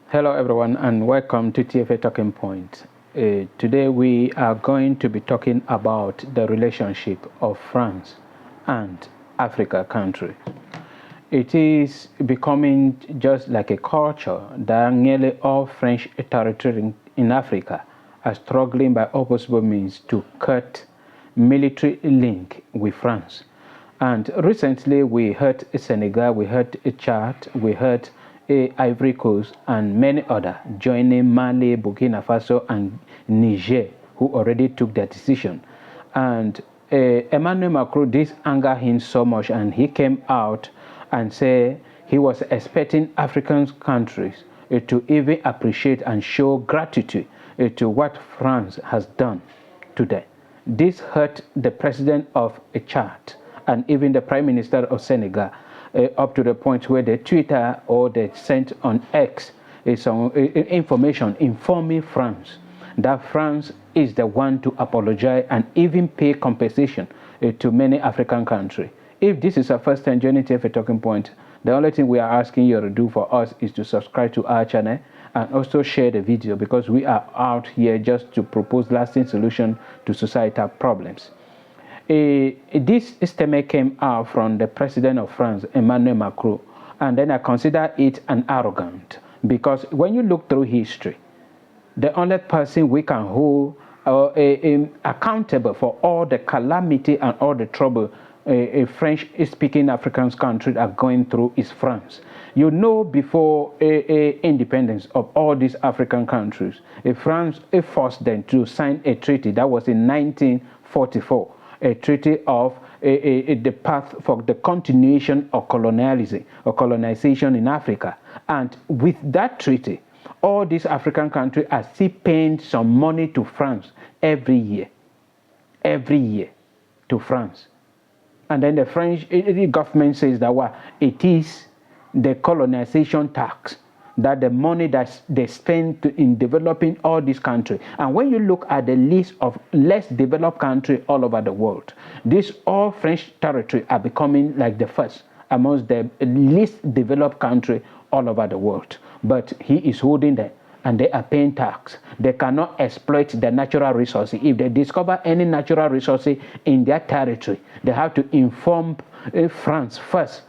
Hello everyone and welcome to TFA Talking Point. Today we are going to be talking about the relationship of France and Africa countries. It is becoming just like a culture that nearly all French territory in Africa are struggling by all possible means to cut military link with France. And recently we heard Senegal, we heard Chad, we heard Ivory Coast and many others joining Mali, Burkina Faso and Niger, who already took their decision. And Emmanuel Macron, this angered him so much, and he came out and said he was expecting African countries to even appreciate and show gratitude to what France has done today. This hurt the president of Chad and even the prime minister of Senegal, up to the point where they Twitter or they sent on X some information informing France that France is the one to apologize and even pay compensation to many African countries. If this is our first time joining TFA Talking Point, the only thing we are asking you to do for us is to subscribe to our channel and also share the video, because we are out here just to propose lasting solution to societal problems. This statement came out from the president of France, Emmanuel Macron, and then I consider it an arrogant, because when you look through history, the only person we can hold accountable for all the calamity and all the trouble French-speaking African countries are going through is France. You know, before independence of all these African countries, France forced them to sign a treaty that was in 1944, a treaty of the path for the continuation of colonization in Africa. And with that treaty, all these African countries are still paying some money to France every year to France. And then the French government says that it is the colonization tax, that the money that they spend in developing all these countries. And when you look at the list of less developed countries all over the world, these all French territory are becoming like the first amongst the least developed countries all over the world. But he is holding them, and they are paying tax. They cannot exploit the natural resources. If they discover any natural resources in their territory, they have to inform France first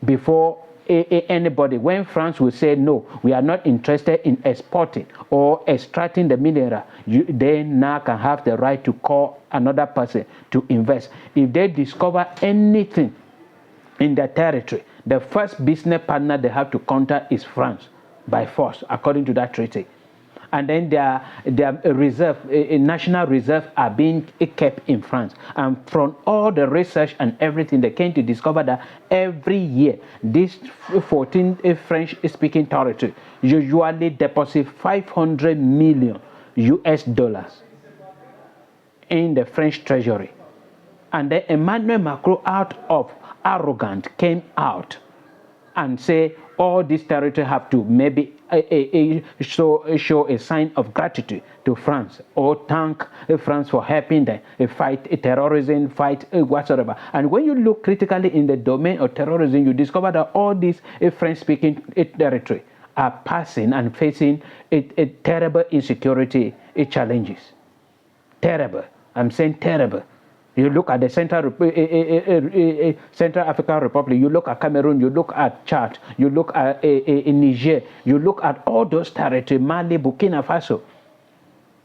before anybody. When France will say, no, we are not interested in exporting or extracting the mineral, they now can have the right to call another person to invest. If they discover anything in their territory, the first business partner they have to contact is France by force, according to that treaty. And then their reserve, national reserve, are being kept in France. And from all the research and everything, they came to discover that every year, these 14 French-speaking territories usually deposit 500 million US dollars in the French treasury. And then Emmanuel Macron, out of arrogance, came out and say all these territories have to maybe show a sign of gratitude to France, or thank France for helping them fight terrorism, fight whatsoever. And when you look critically in the domain of terrorism, you discover that all these French-speaking territories are passing and facing a terrible insecurity challenges. Terrible. I'm saying terrible. You look at the Central African Republic, you look at Cameroon, you look at Chad, you look at Niger, you look at all those territories, Mali, Burkina Faso.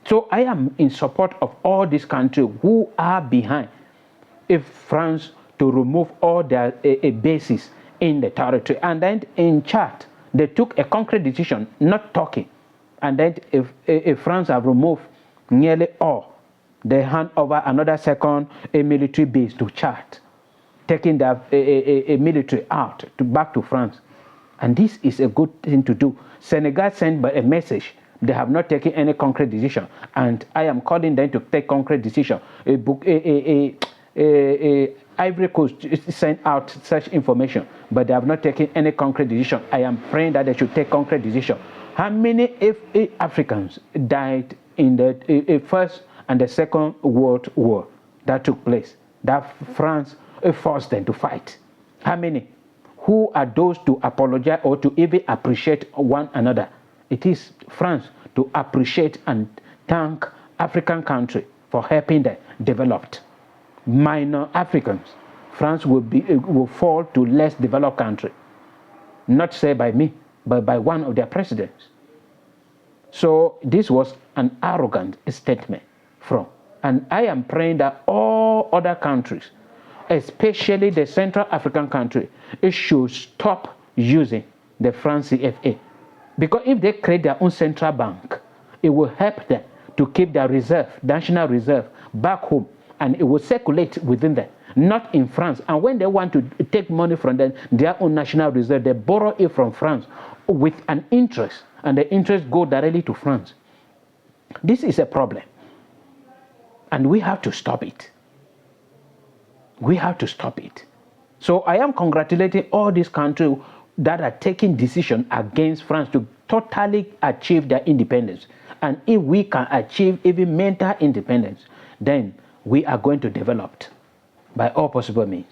So I am in support of all these countries who are behind France to remove all their bases in the territory. And then in Chad, they took a concrete decision, not talking. And then if France have removed nearly all, they hand over another second military base to Chad, taking the military out back to France. And this is a good thing to do. Senegal sent a message. They have not taken any concrete decision, and I am calling them to take concrete decision. Ivory Coast sent out such information, but they have not taken any concrete decision. I am praying that they should take concrete decision. How many Africans died in the first and the Second World War that took place, that France forced them to fight? How many? Who are those to apologize or to even appreciate one another? it is France to appreciate and thank African countries for helping the developed. Minor Africans, France will fall to less developed country. Not said by me, but by one of their presidents. So this was an arrogant statement from. And I am praying that all other countries, especially the Central African country, it should stop using the France CFA. Because if they create their own central bank, it will help them to keep their reserve, national reserve, back home, and it will circulate within them, not in France. And when they want to take money from their own national reserve, they borrow it from France with an interest, and the interest go directly to France. This is a problem, and we have to stop it. We have to stop it. So I am congratulating all these countries that are taking decision against France to totally achieve their independence. And if we can achieve even mental independence, then we are going to develop by all possible means.